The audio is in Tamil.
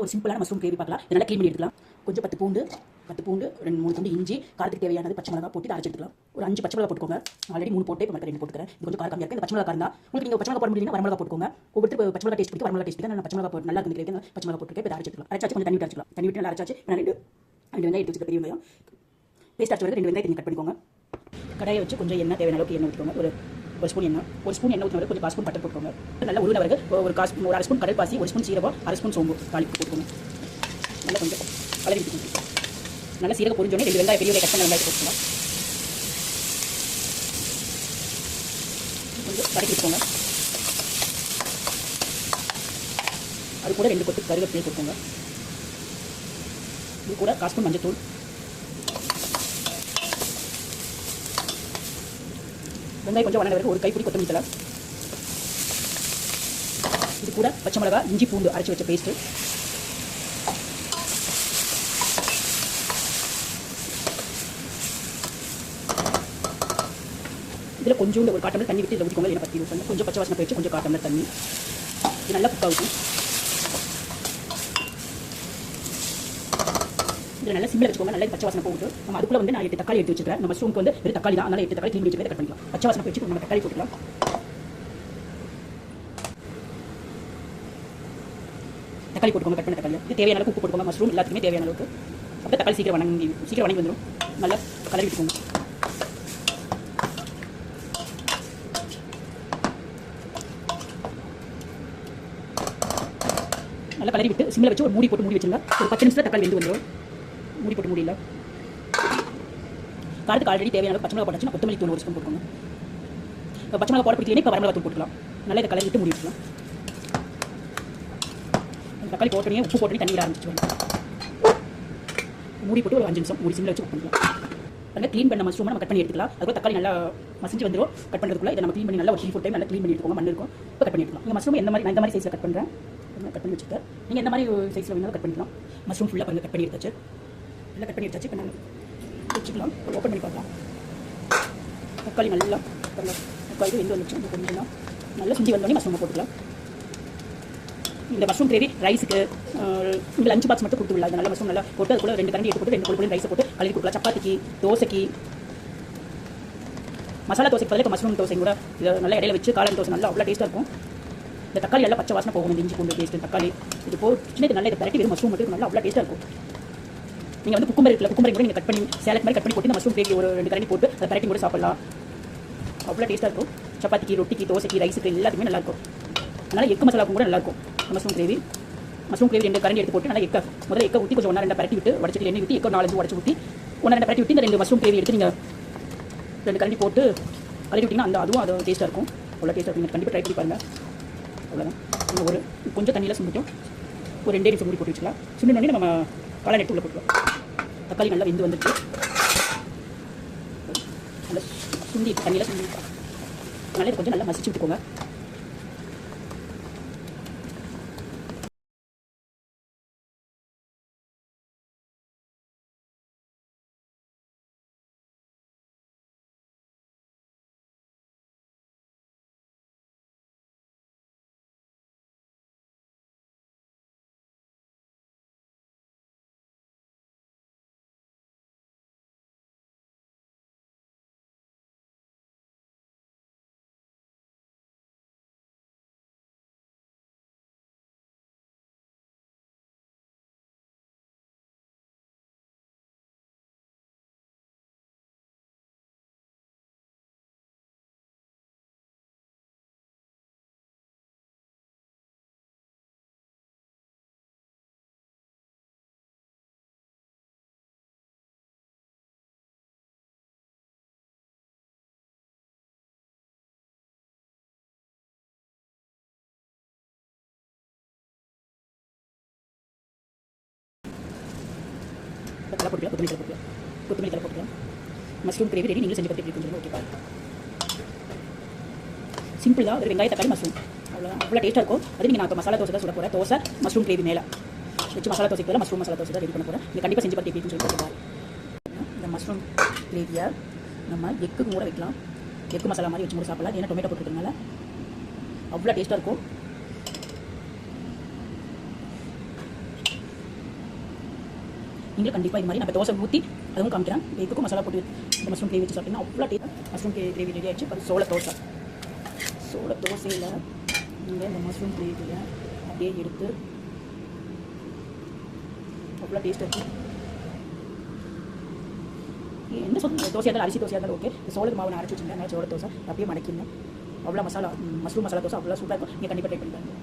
ஒரு சிம்பிளான மஷ்ரூம் கிரேவி பார்க்கலாம். இதனால் க்ளீன் பண்ணி எடுத்துக்கலாம். கொஞ்சம் 10 பூண்டு 2-3 துண்டு இஞ்சி, காரத்துக்கு தேவையானது பச்சை மிளகா போட்டு அரைச்சி எடுத்துக்கலாம். ஒரு 5 பச்சை மிளகா போட்டுக்கோங்க. ஆல்ரெடி 3 போட்டு இப்போ 2 போட்டுக்கிறேன். இது கொஞ்சம் காரம் கம்மியாக இருக்குது. இந்த பச்சை மிளகா காரம் தான். உங்களுக்கு நீங்கள் பச்சை மிளகா போட முடியலன்னா வரமிளகா போட்டுக்கோங்க. ஒவ்வொருத்தர் பச்சை மிளகா டேஸ்ட் பிடிக்கும், வரமிளகா டேஸ்ட் பிடிக்கும். நான் பச்சை மிளகா போட்டு நல்லா இருக்கும் கிரேவி. பச்சை மிளகா போட்டுருக்கேன். இப்போ அரைச்சி எடுத்துக்கலாம். அரைச்சாச்சு கொஞ்சம் தண்ணி விட்டு அரைச்சிக்கலாம். தண்ணி விட்டு நல்லா அரைச்சாச்சு. நான் 2 வெங்காயம் எடுத்து வச்சுக்க பெரிய வெங்காயம் பேஸ்ட் அரைச்சி வரது 2 வெங்காயத்தை கட் பண்ணிக்கோங்க. கடாயை வச்சு கொஞ்சம் எண்ணெய் தேவையான அளவுக்கு எண்ணெய் ஊற்றிக்கோங்க. ஒரு ஸ்பூன் எண்ணெய் ஊற்றின கொஞ்சம் 1 ஸ்பூன் பட்டர் போட்டுக்கோங்க. நல்லா உருளை வரகு ஒரு அரை ஸ்பூன் கடல் பாசி, 1 ஸ்பூன் சீரகம், அரை ஸ்பூன் சோம்பு தாளிப்பு போட்டுக்கோங்க. நல்லா கொஞ்சம் கலரி விட்டுக்கோங்க. நல்லா சீரகம் பொரிஞ்சோடனே 2 வெங்காயம் பெரிய கட் பண்ண வெங்காயத்தை போட்டுக்கலாம். கொஞ்சம் வதக்கி வச்சுக்கோங்க. அது கூட 2 கொத்து கருவேப்பிலை போட்டுக்கோங்க. இது கூட 1 ஸ்பூன் மஞ்சள் தூள், வெங்காயம் கொஞ்சம் வதங்கின வரைக்கும் ஒரு கைப்பிடி கொத்தமல்லி தழை, இது கூட பச்சை மிளகா, இஞ்சி பூண்டு அரைச்சி வச்ச பேஸ்ட்டு, இதில் கொஞ்சோண்டு ஒரு 1/4 டம்ளர் தண்ணி விட்டு இதில் ஊற்றிக்கோங்க. இல்லை பற்றி யூஸ் பண்ணி கொஞ்சம் பச்சை வாசனை போயிடுச்சு. கொஞ்சம் 1/4 டம்ளர் தண்ணி. இது நல்லா குக் ஆகும். இதில் நல்லா சிம்மில் வச்சுக்கோங்க. நல்லா பச்சை வாசனை போட்டு நம்ம அதுக்குள்ளே வந்து நான் 8 தக்காளி எடுத்து வச்சுருக்கேன். நம்ம மஷ்ரூமுக்கு வந்து வெறும் தக்காளி தான். அதனால் 8 தக்காளி க்ளீன் பண்ணி கட் பண்ணிக்கலாம். பச்சை வாசனை போயிடுச்சு. நம்ம தக்காளி போட்டுக்கலாம். தக்காளி போட்டுக்கோங்க. கட் பண்ண தக்காளி. இது தேவையான அளவுக்கு உப்பு போட்டுக்கோங்க. மஷ்ரூம் எல்லாத்துக்குமே தேவையான அளவுக்கு. அப்போ தக்காளி சீக்கிரம் வணங்கி வந்துடும். நல்லா கலரி விட்டுக்கோங்க. நல்லா கலரி விட்டு சிம்மில் வச்சு ஒரு மூடி போட்டு மூடி வச்சுருங்க. ஒரு 10 நிமிஷத்தில் தக்காளி வெந்து வந்துடும். மூடி போட்டு மூடியில் காரத்துக்கு ஆல்ரெடி தேவையான பச்சை மிளகா போட்டாச்சு. கொத்தமல்லி தூள் 1 ஸ்பூன் போட்டுக்கோங்க. இப்போ பச்சை மிளகா போட பிடிக்கலையே இப்போ வரமிளகா தூள் போட்டுக்கலாம். நல்லா இதை கலரி விட்டு மூடி வச்சுக்கலாம். தக்காளி போட்டோடனே உப்பு போட்டோடனே தண்ணி விட ஆரம்பிச்சு மூடி போட்டு ஒரு 5 நிமிஷம் மூடி சிம்மில் வச்சு குக் பண்ணிக்கலாம். நல்லா க்ளீன் பண்ண மஷ்ரூம் நம்ம கட் பண்ணி எடுத்துக்கலாம். அதுக்கு தக்காளி நல்லா மசிஞ்சு வந்துடும். கட் பண்ணுறதுக்குள்ள இதை நம்ம க்ளீன் பண்ணி நல்லா ஒரு 3-4 டைம் நல்லா க்ளீன் பண்ணி எடுத்துக்கோங்க. மண் இருக்கும். இப்போ கட் பண்ணி எடுத்துக்கலாம். இந்த மஷ்ரூம் நான் இந்த மாதிரி சைஸில் கட் பண்ணுறேன். கட் பண்ணி வச்சுருக்கேன். நீங்கள் எந்த மாதிரி சைஸில் வேணாலும் கட் பண்ணிக்கலாம். மஷ்ரூம் ஃபுல்லாக பாருங்கள் கட் பண்ணி எடுத்தாச்சு. நல்லா கட் பண்ணி எடுத்தாச்சு. இப்போ நாங்கள் வச்சுக்கலாம். ஓப்பன் பண்ணி பார்க்கலாம். தக்காளி நல்லா தக்காளி வெந்து வந்துச்சு. கொஞ்சம் நல்லா சுண்டி வந்தோடனே மஷ்ரூமை போட்டுக்கலாம். இந்த மஷ்ரூம் கிரேவி ரைஸுக்கு உங்கள் லஞ்ச் பாக்ஸ் மட்டும் கொடுத்து விடலாம். நல்ல மஷ்ரூம் நல்லா போட்டு அது கூட 2 கரண்டி எடுத்து போட்டு 2 பொருள் ரைஸை போட்டு கலரி கொடுக்கலாம். சப்பாத்திக்கு, தோசைக்கு, மசாலா தோசைக்கு பதில் இப்போ மஷ்ரூம் தோசை கூட இதை நல்லா இடையில வச்சு காளான் தோசை நல்லா அவ்வளோ டேஸ்ட்டாக இருக்கும். இந்த தக்காளி நல்லா பச்சை வாசனை போகணும். இஞ்சி பூண்டு பேஸ்ட்டு தக்காளி இது போட்டு இது நல்லா இதை பரட்டி வெறும் மஷ்ரூம் மட்டும் நல்லா அவ்வளோ டேஸ்ட்டாக இருக்கும். நீங்கள் வந்து குக்கும்பர் கூட நீங்கள் கட் பண்ணி சேலட் மாதிரி கட் பண்ணி போட்டு இந்த மஷ்ரூம் கிரேவி ஒரு 2 கரண்டி போட்டு அதை பரட்டி கூட சாப்பிடலாம். அவ்வளோ டேஸ்ட்டாக இருக்கும். சப்பாத்திக்கு, ரொட்டிக்கு, தோசைக்கு, ரைஸுக்கு எல்லாத்துக்குமே நல்லாயிருக்கும். அதனால் எக்கு மசாலாவுக்கும் கூட நல்லாயிருக்கும். மஷ்ரூம் கிரேவி 2 கரண்டி எடுத்து போட்டு நல்லா முதல்ல எக்கை ஊற்றி கொஞ்சம் 1-2 பரட்டி விட்டு வடச்சட்டி எண்ணெய் ஊற்றி 4-5 உடச்சி ஊற்றி 1-2 பரட்டி விட்டு இந்த 2 மஷ்ரூம் கிரேவி எடுத்து நீங்கள் 2 கரண்டி போட்டு கலரி விட்டிங்கன்னா அதுவும் டேஸ்ட்டாக இருக்கும். அவ்வளோ டேஸ்ட்டாக இருக்கும். கண்டிப்பாக ட்ரை பண்ணி பாருங்கள். அவ்வளோதான். நீங்கள் ஒரு கொஞ்சம் தண்ணியில் சுண்டிட்டோம். ஒரு 2 நிமிஷம் மூடி போட்டு வச்சுக்கலாம். சுண்டினோடனே நம்ம காளான் எடுத்து உள்ள போட்டுக்கலாம். தக்காளி நல்லா வெந்து வந்துட்டு நல்லா சுண்டி தண்ணியில் சுண்டி நல்லா இது கொஞ்சம் நல்லா மசிச்சு விட்டுக்கோங்க. தலை போட்டுக்கலாம். கொத்தமல்லி தலை போட்டுக்கலாம். Mushroom gravy ready. நீங்களும் செஞ்சு பார்த்து எப்படி கொஞ்சம் ஓகே பாருங்கள். சிம்பிள் தான். ஒரு வெங்காய தக்காளி மஷ்ரூம் அவ்வளோதான். அவ்வளோ டேஸ்ட்டாக இருக்கும். அது நீங்கள் நான் மசாலா தோசை தான் சுட போகிறேன். தோசை மஷ்ரூம் கிரேவி மேலே வச்சு மசாலா தோசைக்கு பதிலாக மஷ்ரூம் மசாலா தோசை தான் ரெடி பண்ண போகிறேன். நீங்கள் கண்டிப்பாக செஞ்சு பார்த்து எப்படின்னு சொல்லி பாருங்கள். இந்த மஷ்ரூம் கிரேவியை நம்ம எக்கு கூட வைக்கலாம். எக்கு மசாலா மாதிரி வச்சு கூட சாப்பிடலாம். ஏன்னா டொமேட்டோ போட்டுக்கிறதுனால அவ்வளோ டேஸ்ட்டாக இருக்கும். நீங்களும் கண்டிப்பாக இது மாதிரி நம்ம தோசை ஊற்றி அதுவும் காமிக்கிறேன். இதுக்கும் மசாலா போட்டு இந்த மஷ்ரூம் கிரேவி வச்சு சாப்பிட்டீங்கன்னா அவ்வளோ டேஸ்ட். மஷ்ரூம் கிரேவி ரெடி ஆகிடுச்சு. அது சோள தோசையில் நீங்கள் இந்த மஷ்ரூம் கிரேவியை அப்படியே எடுத்து அவ்வளோ டேஸ்ட் இருக்குது. எந்த தோசையாக இருந்தாலும் அரிசி தோசையாக இருந்தாலும் ஓகே. சோள மாவு நான் அரைச்சி வச்சுருந்தேன். சோள தோசை அப்படியே மடக்கிங்க. அவ்வளோ மசாலா மஷ்ரூம் மசாலா தோசை அவ்வளோ சூப்பராக இருக்கும். நீங்கள் கண்டிப்பாக ட்ரை பண்ணி பாருங்கள்.